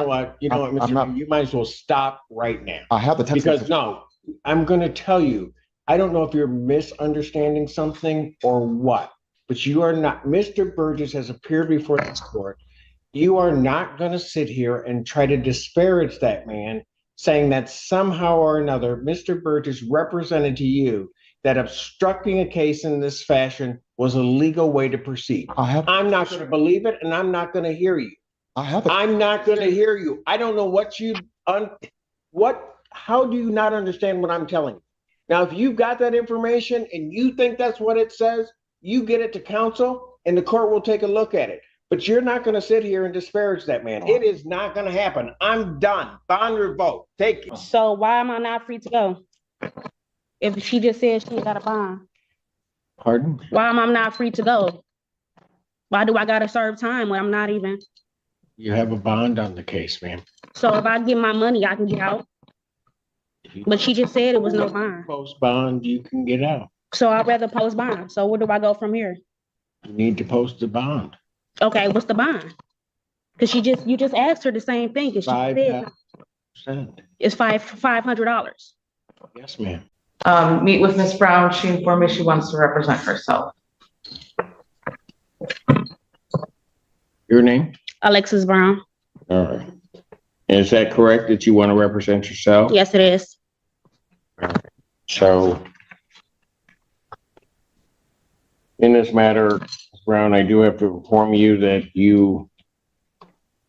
what, Mr. I'm not. You might as well stop right now. I have the text Because message. no, I'm going to tell you, I don't know if you're misunderstanding something or what, but you are not. Mr. Burgess has appeared before this court. You are not going to sit here and try to disparage that man, saying that somehow or another, Mr. Burgess represented to you that obstructing a case in this fashion was a legal way to proceed. I'm not going to believe it, and I'm not going to hear you. I'm not going to hear you. I don't know how do you not understand what I'm telling you? Now, if you've got that information and you think that's what it says, you get it to counsel and the court will take a look at it. But you're not going to sit here and disparage that man. It is not going to happen. I'm done. Bond revoked. Take it. So why am I not free to go? If she just said she got a bond. Pardon? Why am I not free to go? Why do I got to serve time when I'm not even? You have a bond on the case, ma'am. So if I get my money, I can get out. But she just said it was no bond. Post bond, you can get out. So I'd rather post bond. So where do I go from here? You need to post the bond. Okay, what's the bond? Because you just asked her the same thing. Because she said it's $500. Yes, ma'am. Meet with Ms. Brown. She informed me she wants to represent herself. Your name? Alexis Brown. All right. Is that correct that you want to represent yourself? Yes, it is. So in this matter, Ms. Brown, I do have to inform you that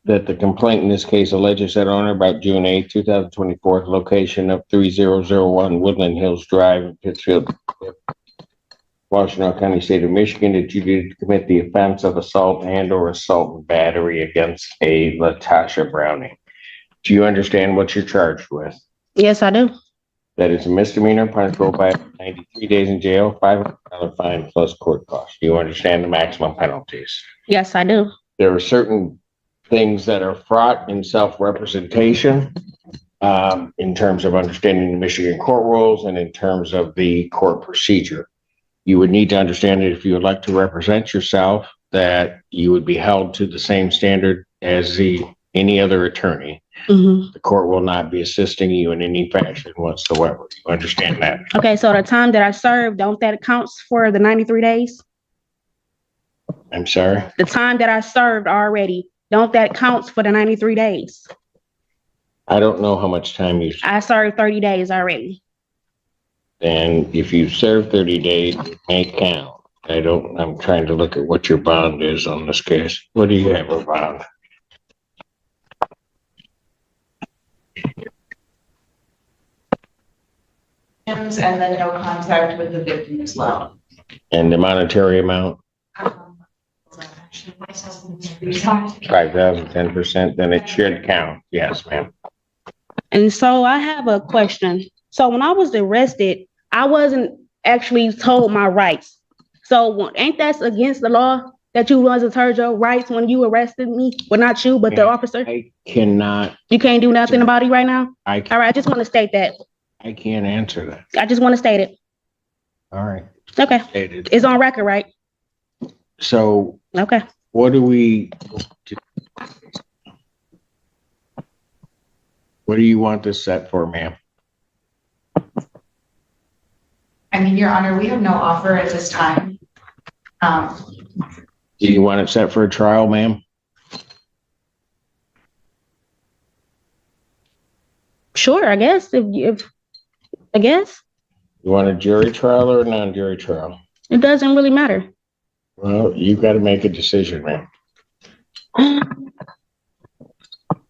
the complaint in this case alleges that on or about June 8, 2024, location of 3001 Woodland Hills Drive in Pittsfield, Washtenaw County, State of Michigan, that you did commit the offense of assault and or assault and battery against a LaTasha Browning. Do you understand what you're charged with? Yes, I do. That is a misdemeanor, punishable by 93 days in jail, $500 fine plus court costs. Do you understand the maximum penalties? Yes, I do. There are certain things that are fraught in self-representation in terms of understanding the Michigan court rules and in terms of the court procedure. You would need to understand that if you would like to represent yourself, that you would be held to the same standard as any other attorney. Mm-hmm. The court will not be assisting you in any fashion whatsoever. You understand that? Okay, so the time that I served, don't that counts for the 93 days? I'm sorry? The time that I served already, don't that counts for the 93 days? I don't know how much time you. I served 30 days already. And if you serve 30 days, it may count. I'm trying to look at what your bond is on this case. What do you have a bond? And then no contact with the victim's loan. And the monetary amount? 5,000, 10%, then it should count. Yes, ma'am. And so I have a question. So when I was arrested, I wasn't actually told my rights. So ain't that against the law that you wasn't told your rights when you arrested me? Well, not you, but the officer. I cannot. You can't do nothing about it right now? All right, I just want to state that. I can't answer that. I just want to state it. All right. Okay. Stated. It's on record, right? So okay. What do you want this set for, ma'am? I mean, Your Honor, we have no offer at this time. Do you want it set for a trial, ma'am? Sure, I guess. I guess. You want a jury trial or a non-jury trial? It doesn't really matter. Well, you've got to make a decision, ma'am.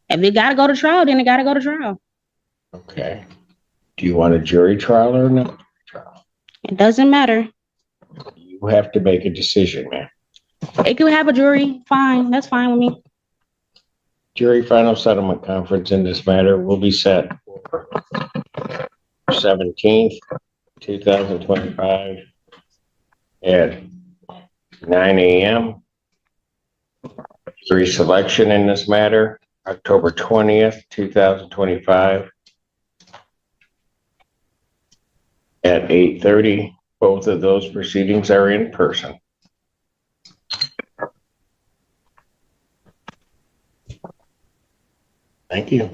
If it got to go to trial, then it got to go to trial. Okay. Do you want a jury trial or a non-jury trial? It doesn't matter. You have to make a decision, ma'am. It could have a jury. Fine. That's fine with me. Jury final settlement conference in this matter will be set for 17th, 2025 at 9 a.m. Jury selection in this matter, October 20th, 2025 at 8:30. Both of those proceedings are in person. Thank you.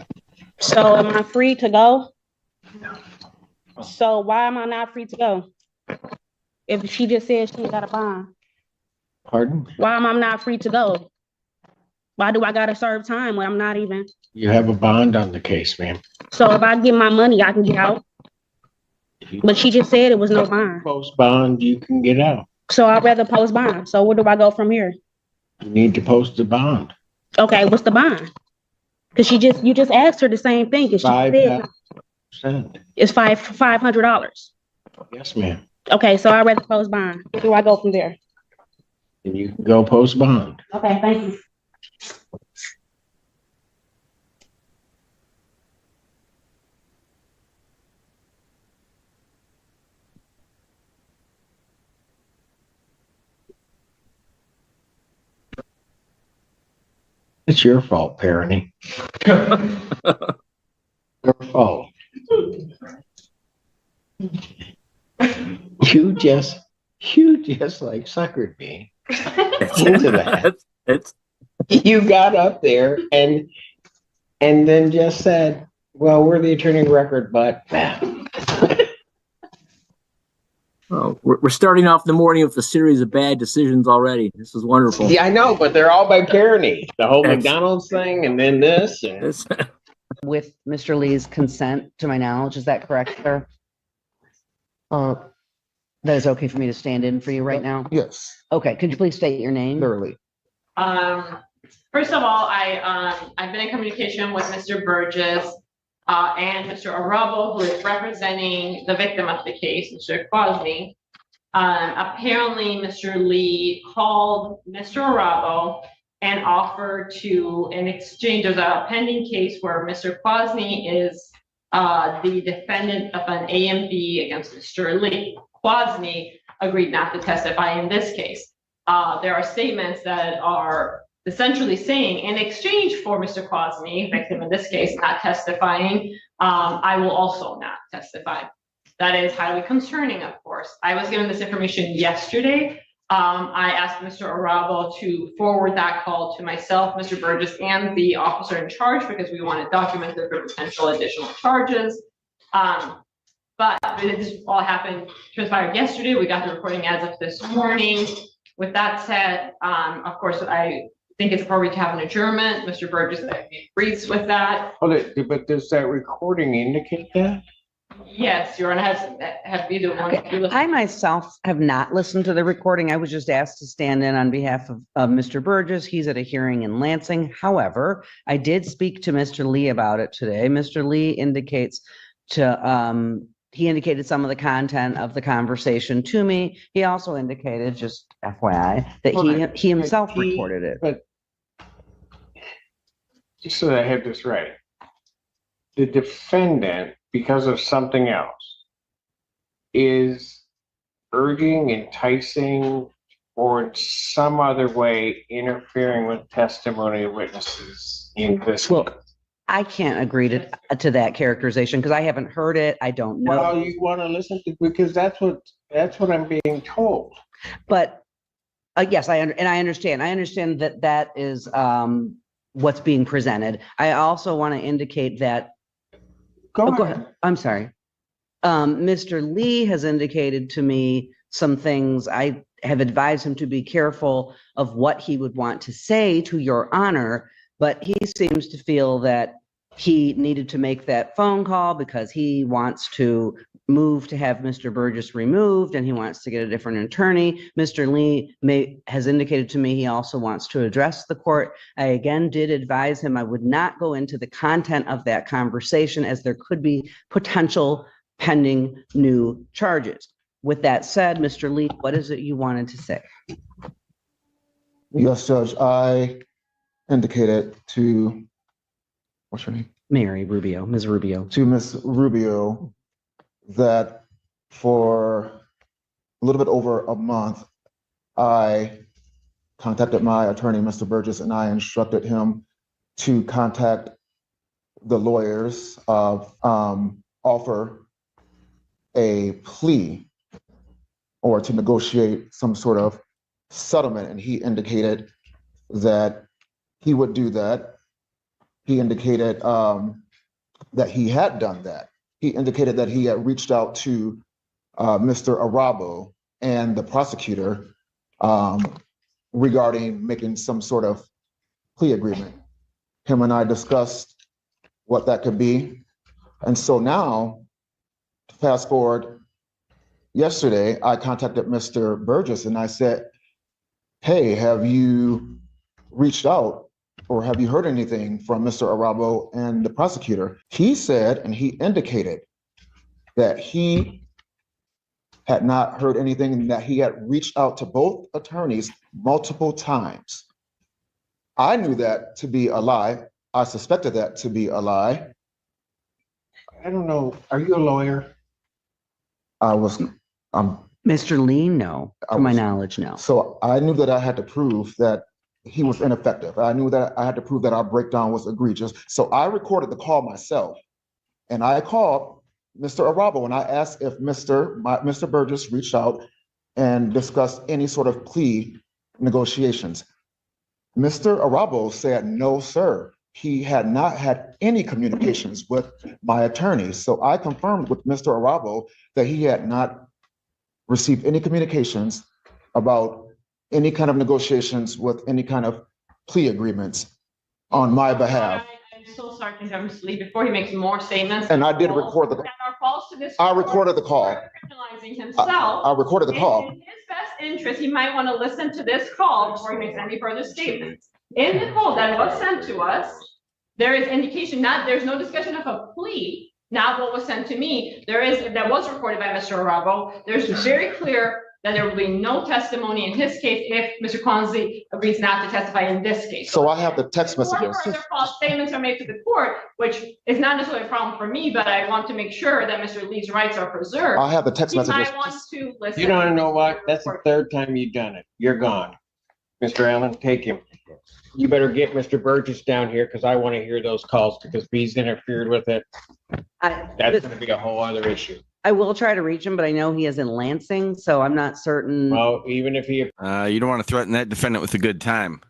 So am I free to go? So why am I not free to go? If she just said she got a bond, Pardon? why am I not free to go? Why do I gotta serve time when I'm not even? You have a bond on the case, ma'am. So if I get my money, I can get out. But she just said it was no bond. Post bond, you can get out. So I'd rather post bond. So where do I go from here? You need to post the bond. Okay, what's the bond? Because you just asked her the same thing. Because she said 5%. it's $500. Yes, ma'am. Okay, so I'd rather post bond. Where do I go from there? And you can go post bond. Okay, thank you. It's your fault, parenting. Your fault. You just like suckered me into that. You got up there and then just said, well, we're the attorney of record, but Oh, we're starting off the morning with a series of bad decisions already. This is wonderful. yeah, I know, but they're all by parenting. The whole Excellent. McDonald's thing and then this. And This- With Mr. Lee's consent, to my knowledge, is that correct, sir? That is okay for me to stand in for you right now? Yes, Okay, could you please state your name? thoroughly. First of all, I've been in communication with Mr. Burgess, and Mr. Arabo, who is representing the victim of the case, Mr. Quasny. Apparently, Mr. Lee called Mr. Arabo and offered to, in exchange, there's a pending case where Mr. Quasny is the defendant of an AMB against Mr. Lee. Quasny agreed not to testify in this case. There are statements that are essentially saying, in exchange for Mr. Quasny, victim in this case, not testifying, I will also not testify. That is highly concerning, of course. I was given this information yesterday. I asked Mr. Arabo to forward that call to myself, Mr. Burgess, and the officer in charge, because we want it documented for potential additional charges. But this all happened, transpired yesterday. We got the recording as of this morning. With that said, of course, I think it's appropriate to have an adjournment. Mr. Burgess agrees with that. but does that recording indicate that? Yes, Your Honor, have either one. Okay, I myself have not listened to the recording. I was just asked to stand in on behalf of Mr. Burgess. He's at a hearing in Lansing. However, I did speak to Mr. Lee about it today. Mr. Lee indicates he indicated some of the content of the conversation to me. He also indicated, just FYI, that he himself recorded it. But just so that I have this right, the defendant, because of something else, is urging, enticing, or in some other way interfering with testimony of witnesses in this. Well, I can't agree to that characterization because I haven't heard it. I don't know. Well, you want to listen to, because that's what I'm being told. But yes, I understand. I understand that is what's being presented. I also want to indicate that. Go ahead. I'm sorry. Mr. Lee has indicated to me some things. I have advised him to be careful of what he would want to say to Your Honor, but he seems to feel that he needed to make that phone call because he wants to move to have Mr. Burgess removed and he wants to get a different attorney. Mr. Lee has indicated to me he also wants to address the court. I again did advise him I would not go into the content of that conversation as there could be potential pending new charges. With that said, Mr. Lee, what is it you wanted to say? Yes, Judge, I indicated to, what's your name? Mary Rubio, Ms. Rubio. To Ms. Rubio that for a little bit over a month, I contacted my attorney, Mr. Burgess, and I instructed him to contact the lawyers offer a plea or to negotiate some sort of settlement. And he indicated that he would do that he indicated that he had done that. He indicated that he had reached out to Mr. Arabo and the prosecutor regarding making some sort of plea agreement. Him and I discussed what that could be. And so now, fast forward, yesterday, I contacted Mr. Burgess and I said, hey, have you reached out or have you heard anything from Mr. Arabo and the prosecutor? He said, and he indicated that he had not heard anything and that he had reached out to both attorneys multiple times. I knew that to be a lie. I suspected that to be a lie. I don't know. Are you a lawyer? I was, Mr. Lee, no. To my knowledge, no. so I knew that I had to prove that he was ineffective. I knew that I had to prove that our breakdown was egregious. So I recorded the call myself. And I called Mr. Arabo and I asked if Mr. Burgess reached out and discussed any sort of plea negotiations. Mr. Arabo said, no, sir. He had not had any communications with my attorney. So I confirmed with Mr. Arabo that he had not received any communications about any kind of negotiations with any kind of plea agreements on my behalf. I'm so sorry to have Mr. Lee before he makes more statements. And I did record the, That are false to this. I recorded the call. Criminalizing himself. I recorded the call. In his best interest, he might want to listen to this call before he makes any further statements. In the call that was sent to us, there is indication, there's no discussion of a plea, not what was sent to me. That was recorded by Mr. Arabo. There's very clear that there will be no testimony in his case if Mr. Consley agrees not to testify in this case. So I have the text messages. Further false statements are made to the court, which is not necessarily a problem for me, but I want to make sure that Mr. Lee's rights are preserved. I have the text He messages. might want to listen. You don't know what? That's the third time you've done it. You're gone. Mr. Allen, take him. You better get Mr. Burgess down here because I want to hear those calls because if he's interfered with it, that's going to be a whole other issue. I will try to reach him, but I know he is in Lansing, so I'm not certain. Well, even if he, You don't want to threaten that defendant with a good time.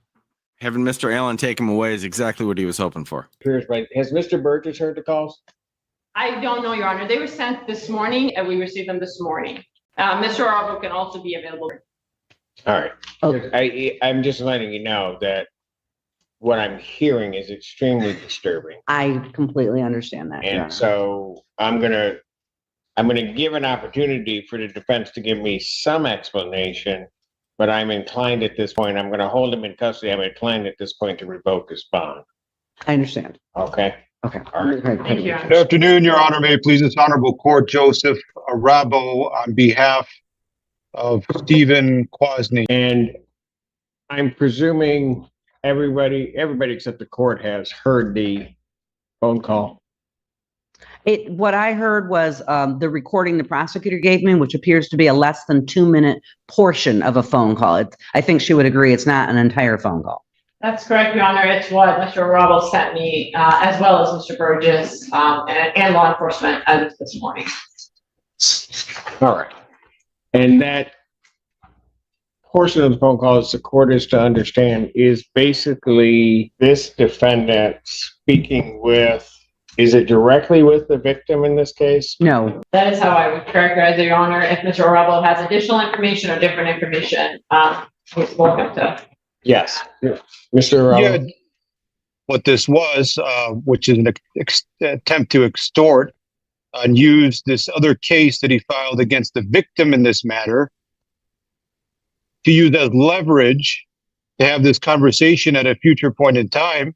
Having Mr. Allen take him away is exactly what he was hoping for. appears, but has Mr. Burgess heard the calls? I don't know, Your Honor. They were sent this morning and we received them this morning. Mr. Arabo can also be available. All right. Okay. I'm just letting you know that what I'm hearing is extremely disturbing. I completely understand that, Your And Honor. so I'm gonna give an opportunity for the defense to give me some explanation, but I'm inclined at this point, I'm gonna hold him in custody. I'm inclined at this point to revoke his bond. I understand. Okay? Okay. All right. Thank you, Your Honor. Good afternoon, Your Honor. May it please this honorable court, Joseph Arabo on behalf of Stephen Quasney. And I'm presuming everybody except the court has heard the phone call. What I heard was the recording the prosecutor gave me, which appears to be a less than 2-minute portion of a phone call. I think she would agree it's not an entire phone call. That's correct, Your Honor. It's what Mr. Arabo sent me, as well as Mr. Burgess, and law enforcement as this morning. All right. And that portion of the phone call, as the court is to understand, is basically this defendant speaking with, is it directly with the victim in this case? No. That is how I would characterize it, Your Honor. If Mr. Arabo has additional information or different information, he's welcome to. Yes. Mr. Arabo. Yeah, what this was, which is an attempt to extort and use this other case that he filed against the victim in this matter to use as leverage to have this conversation at a future point in time.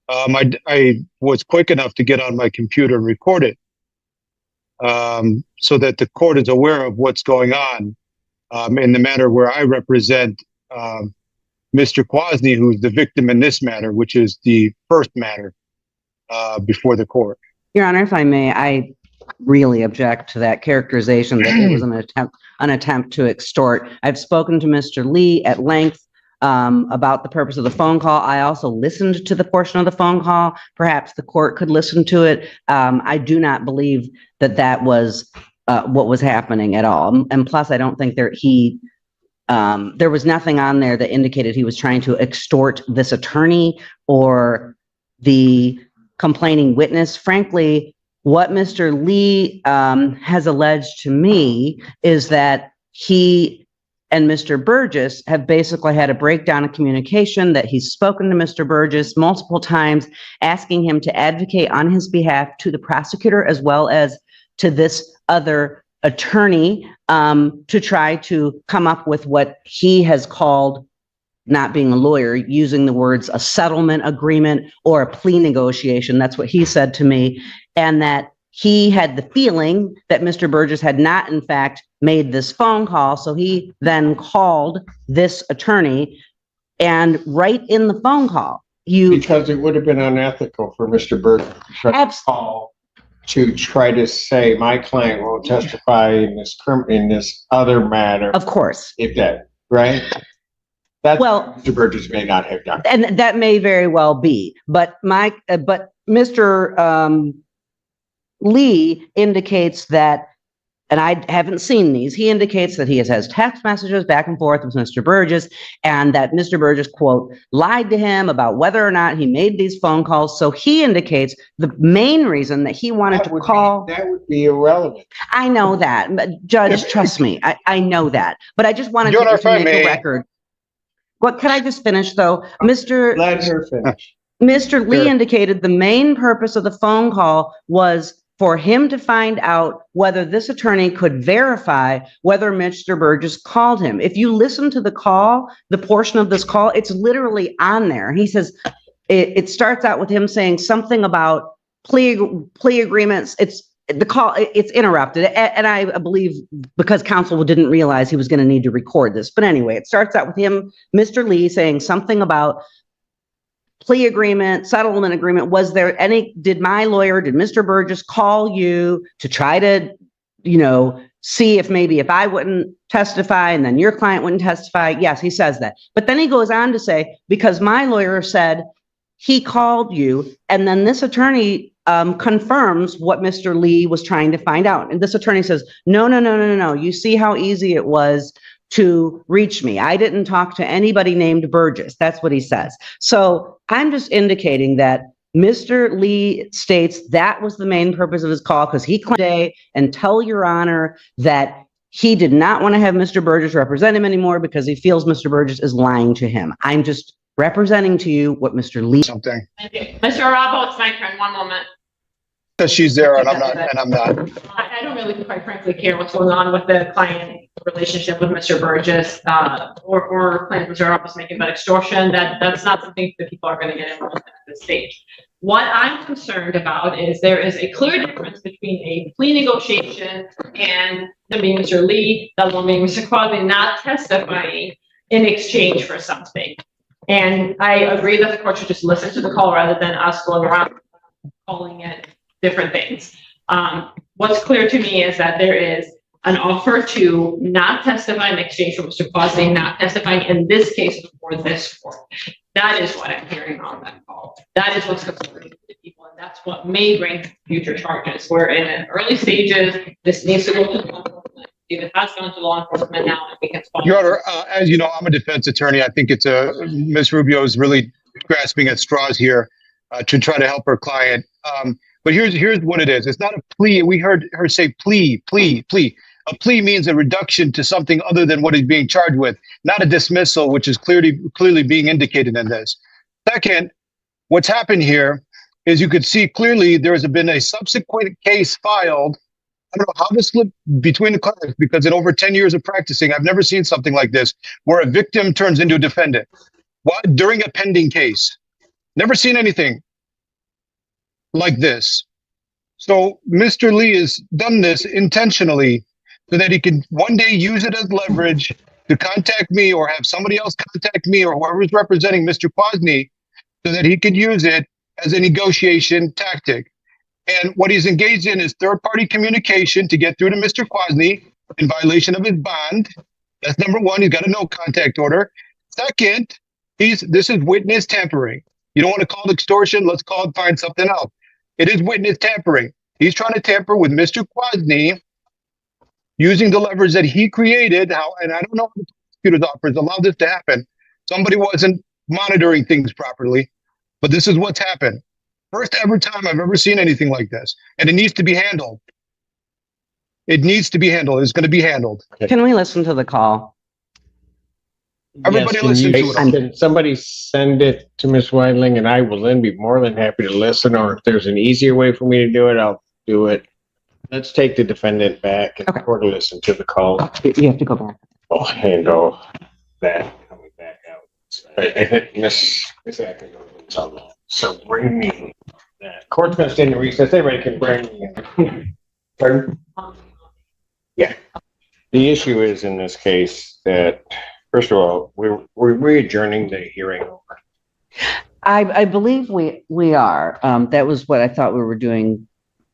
I was quick enough to get on my computer and record it, so that the court is aware of what's going on in the matter where I represent Mr. Quasney, who's the victim in this matter, which is the first matter before the court. Your Honor, if I may, I really object to that characterization that it was an attempt to extort. I've spoken to Mr. Lee at length about the purpose of the phone call. I also listened to the portion of the phone call. Perhaps the court could listen to it. I do not believe that was what was happening at all. And plus, I don't think there was nothing on there that indicated he was trying to extort this attorney or the complaining witness. Frankly, what Mr. Lee has alleged to me is that he and Mr. Burgess have basically had a breakdown of communication, that he's spoken to Mr. Burgess multiple times, asking him to advocate on his behalf to the prosecutor as well as to this other attorney to try to come up with what he has called, not being a lawyer, using the words a settlement agreement or a plea negotiation. That's what he said to me. And that he had the feeling that Mr. Burgess had not, in fact, made this phone call. So he then called this attorney, and right in the phone call, Because it would have been unethical for Mr. Burgess to call to try to say my client won't testify in this other matter. Of course. If that, right? That's Well, what Mr. Burgess may not have done. and that may very well be, but Mr. Lee indicates that, and I haven't seen these, he indicates that he has text messages back and forth with Mr. Burgess, and that Mr. Burgess, quote, lied to him about whether or not he made these phone calls. So he indicates the main reason that he wanted to call. That would be irrelevant. I know that, but Judge, trust me, I know that, but I just wanted Your Honor, to if I make may. a record. What, can I just finish though? Let her finish. Mr. Lee Sure. indicated the main purpose of the phone call was for him to find out whether this attorney could verify whether Mr. Burgess called him. If you listen to the call, the portion of this call, it's literally on there. He says, it starts out with him saying something about plea agreements. The call, it's interrupted. And I believe because counsel didn't realize he was going to need to record this. But anyway, it starts out with him, Mr. Lee, saying something about plea agreement, settlement agreement. Was there any, did Mr. Burgess call you to try to, see if maybe if I wouldn't testify and then your client wouldn't testify? Yes, he says that. But then he goes on to say, because my lawyer said he called you, and then this attorney confirms what Mr. Lee was trying to find out. And this attorney says, no. You see how easy it was to reach me. I didn't talk to anybody named Burgess. That's what he says. So I'm just indicating that Mr. Lee states that was the main purpose of his call, because he claimed today, and tell Your Honor that he did not want to have Mr. Burgess represent him anymore because he feels Mr. Burgess is lying to him. I'm just representing to you what Mr. Lee. Something. Thank you. Mr. Arabo, it's my turn. One moment. Because she's there and I'm not. I don't really, quite frankly, care what's going on with the client relationship with Mr. Burgess, or claims Mr. Arabo's making about extortion. That's not something that people are going to get involved in at this stage. What I'm concerned about is there is a clear difference between a plea negotiation and the being Mr. Lee, the one being Mr. Quasi, not testifying in exchange for something. And I agree that the court should just listen to the call rather than us going around calling it different things. What's clear to me is that there is an offer to not testify in exchange for Mr. Quasi not testifying in this case before this court. That is what I'm hearing on that call. That is what's concerning to people, and that's what may bring future charges. We're in the early stages. This needs to go to law enforcement. It has gone to law enforcement now, and we can follow. Your Honor, as you know, I'm a defense attorney. I think Ms. Rubio is really grasping at straws here to try to help her client. But here's what it is. It's not a plea. We heard her say plea. A plea means a reduction to something other than what he's being charged with, not a dismissal, which is clearly being indicated in this. Second, what's happened here is you could see clearly there has been a subsequent case filed. I don't know how this slipped between the cards, because in over 10 years of practicing, I've never seen something like this, where a victim turns into a defendant during a pending case. Never seen anything like this. So Mr. Lee has done this intentionally so that he can one day use it as leverage to contact me or have somebody else contact me or whoever is representing Mr. Quasny, so that he could use it as a negotiation tactic. And what he's engaged in is third-party communication to get through to Mr. Quasny in violation of his bond. That's number one. He's got a no contact order. Second, this is witness tampering. You don't want to call it extortion. Let's find something else. It is witness tampering. He's trying to tamper with Mr. Quasny using the leverage that he created. And I don't know how the prosecutor's office allowed this to happen. Somebody wasn't monitoring things properly, but this is what's happened. First ever time I've ever seen anything like this. And it needs to be handled. It needs to be handled. It's going to be handled. Can we listen to the call? Everybody Yes, can listen you- to it. Can somebody send it to Ms. Weidling, and I will then be more than happy to listen, or if there's an easier way for me to do it, I'll do it. Let's take the defendant back and Okay. or to listen to the call. You have to go back. I'll handle that coming back out. I think Miss Atkins, so bring me that. Court's gonna stand in recess. Everybody can bring. Pardon? Yeah. The issue is in this case that, first of all, we're adjourning the hearing over. I believe we are. That was what I thought we were doing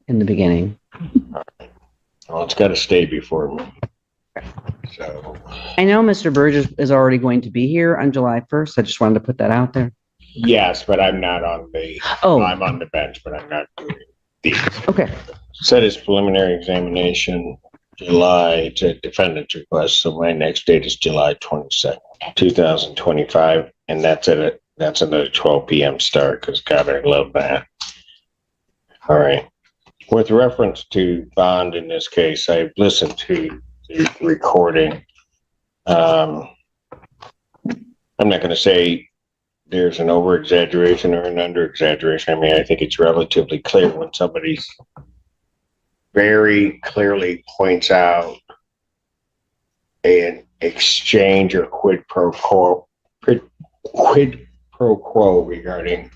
in the beginning. Well, it's got to stay before me. So, I know Mr. Burgess is already going to be here on July 1st. I just wanted to put that out there. yes, but I'm not on the, Oh, I'm on the bench, but I'm not doing these. okay. Set his preliminary examination July to defendant's request, so my next date is July 22nd, 2025, and that's another 12 p.m. start, because God, I love that. All right. With reference to bond in this case, I've listened to the recording. I'm not going to say there's an over exaggeration or an under exaggeration. I mean, I think it's relatively clear when somebody's very clearly points out an exchange or quid pro quo regarding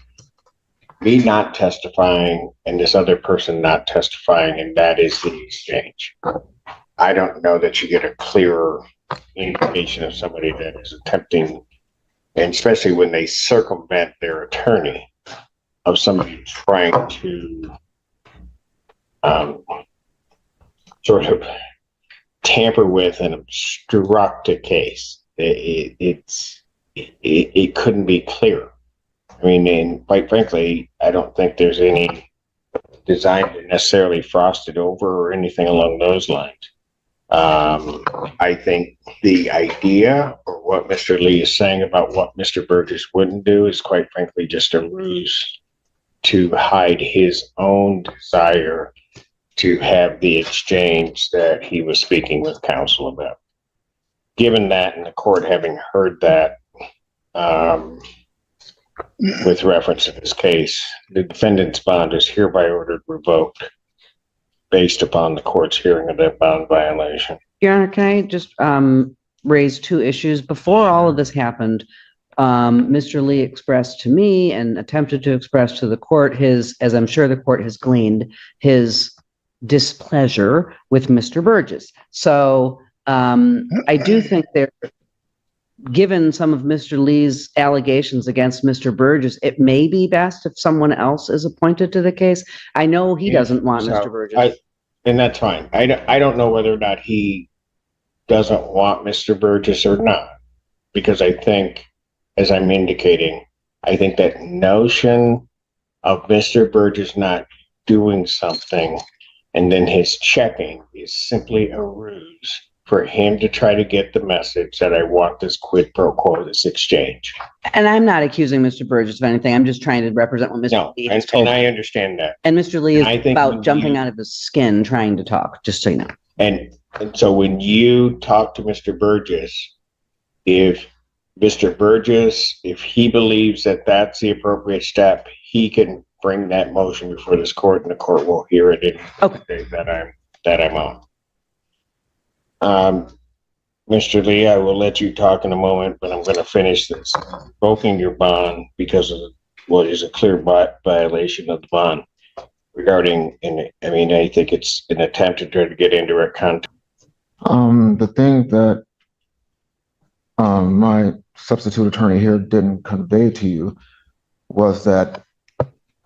me not testifying and this other person not testifying, and that is the exchange. I don't know that you get a clearer indication of somebody that is attempting, and especially when they circumvent their attorney, of somebody trying to sort of tamper with and obstruct a case. It couldn't be clearer. I mean, and quite frankly, I don't think there's any design to necessarily frost it over or anything along those lines. I think the idea or what Mr. Lee is saying about what Mr. Burgess wouldn't do is quite frankly just a ruse to hide his own desire to have the exchange that he was speaking with counsel about. Given that, and the court having heard that, with reference to this case, the defendant's bond is hereby ordered revoked based upon the court's hearing of that bond violation. Your Honor, can I just raise two issues? Before all of this happened, Mr. Lee expressed to me and attempted to express to the court his, as I'm sure the court has gleaned, his displeasure with Mr. Burgess. So I do think there, given some of Mr. Lee's allegations against Mr. Burgess, it may be best if someone else is appointed to the case. I know he doesn't want So, Mr. Burgess. And that's fine. I don't know whether or not he doesn't want Mr. Burgess or not, because I think, as I'm indicating, I think that notion of Mr. Burgess not doing something and then his checking is simply a ruse for him to try to get the message that I want this quid pro quo, this exchange. And I'm not accusing Mr. Burgess of anything. I'm just trying to represent what Mr. No, Lee has and told me. I understand that. And Mr. Lee And I is think about when jumping you- out of his skin trying to talk, just so you know. And so when you talk to Mr. Burgess, if Mr. Burgess, if he believes that that's the appropriate step, he can bring that motion before this court and the court will hear it in Okay. the day that I'm on. Mr. Lee, I will let you talk in a moment, but I'm going to finish this. Revoking your bond because of what is a clear violation of the bond regarding, and I mean, I think it's an attempt to try to get indirect contact. The thing that my substitute attorney here didn't convey to you was that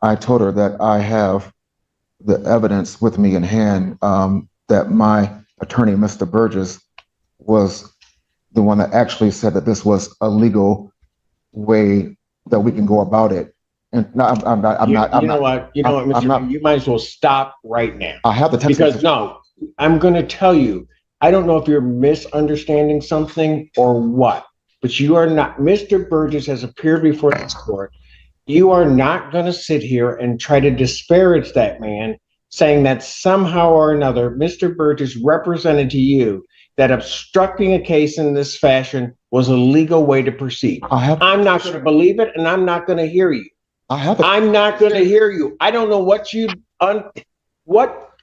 I told her that I have the evidence with me in hand, that my attorney, Mr. Burgess, was the one that actually said that this was a legal way that we can go about it. And no, I'm not. You know what, Mr. Lee, you might as well stop right now. I have the text. Because no, I'm going to tell you, I don't know if you're misunderstanding something or what, but you are not. Mr. Burgess has appeared before this court. You are not going to sit here and try to disparage that man, saying that somehow or another, Mr. Burgess represented to you that obstructing a case in this fashion was a legal way to proceed. I'm not going to believe it, and I'm not going to hear you. I'm not going to hear you. I don't know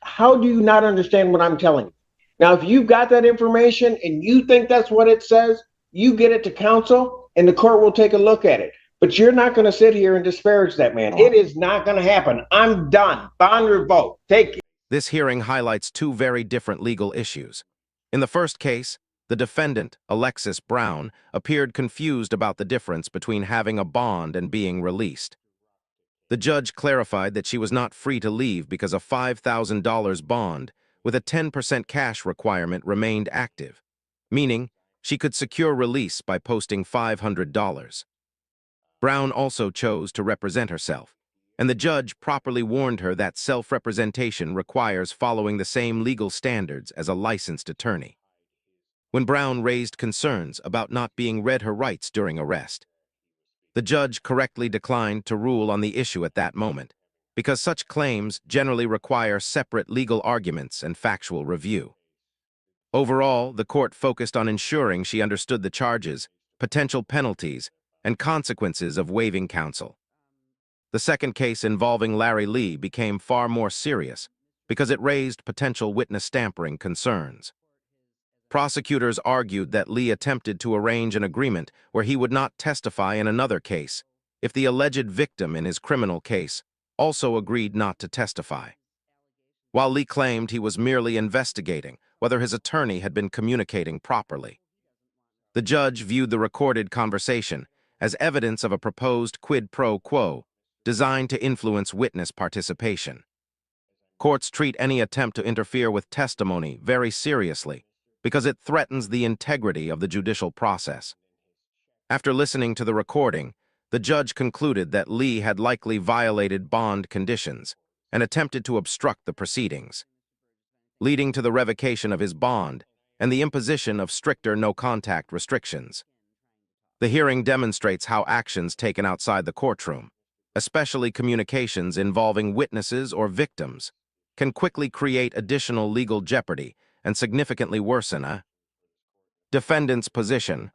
how do you not understand what I'm telling you? Now, if you've got that information and you think that's what it says, you get it to counsel and the court will take a look at it. But you're not going to sit here and disparage that man. It is not going to happen. I'm done. Bond revoked. Take it. This hearing highlights two very different legal issues. In the first case, the defendant, Alexis Brown, appeared confused about the difference between having a bond and being released. The judge clarified that she was not free to leave because a $5,000 bond with a 10% cash requirement remained active, meaning she could secure release by posting $500. Brown also chose to represent herself, and the judge properly warned her that self-representation requires following the same legal standards as a licensed attorney. When Brown raised concerns about not being read her rights during arrest, the judge correctly declined to rule on the issue at that moment, because such claims generally require separate legal arguments and factual review. Overall, the court focused on ensuring she understood the charges, potential penalties, and consequences of waiving counsel. The second case involving Larry Lee became far more serious because it raised potential witness tampering concerns. Prosecutors argued that Lee attempted to arrange an agreement where he would not testify in another case if the alleged victim in his criminal case also agreed not to testify. While Lee claimed he was merely investigating whether his attorney had been communicating properly. The judge viewed the recorded conversation as evidence of a proposed quid pro quo designed to influence witness participation. Courts treat any attempt to interfere with testimony very seriously because it threatens the integrity of the judicial process. After listening to the recording, the judge concluded that Lee had likely violated bond conditions and attempted to obstruct the proceedings, leading to the revocation of his bond and the imposition of stricter no-contact restrictions. The hearing demonstrates how actions taken outside the courtroom, especially communications involving witnesses or victims, can quickly create additional legal jeopardy and significantly worsen a defendant's position.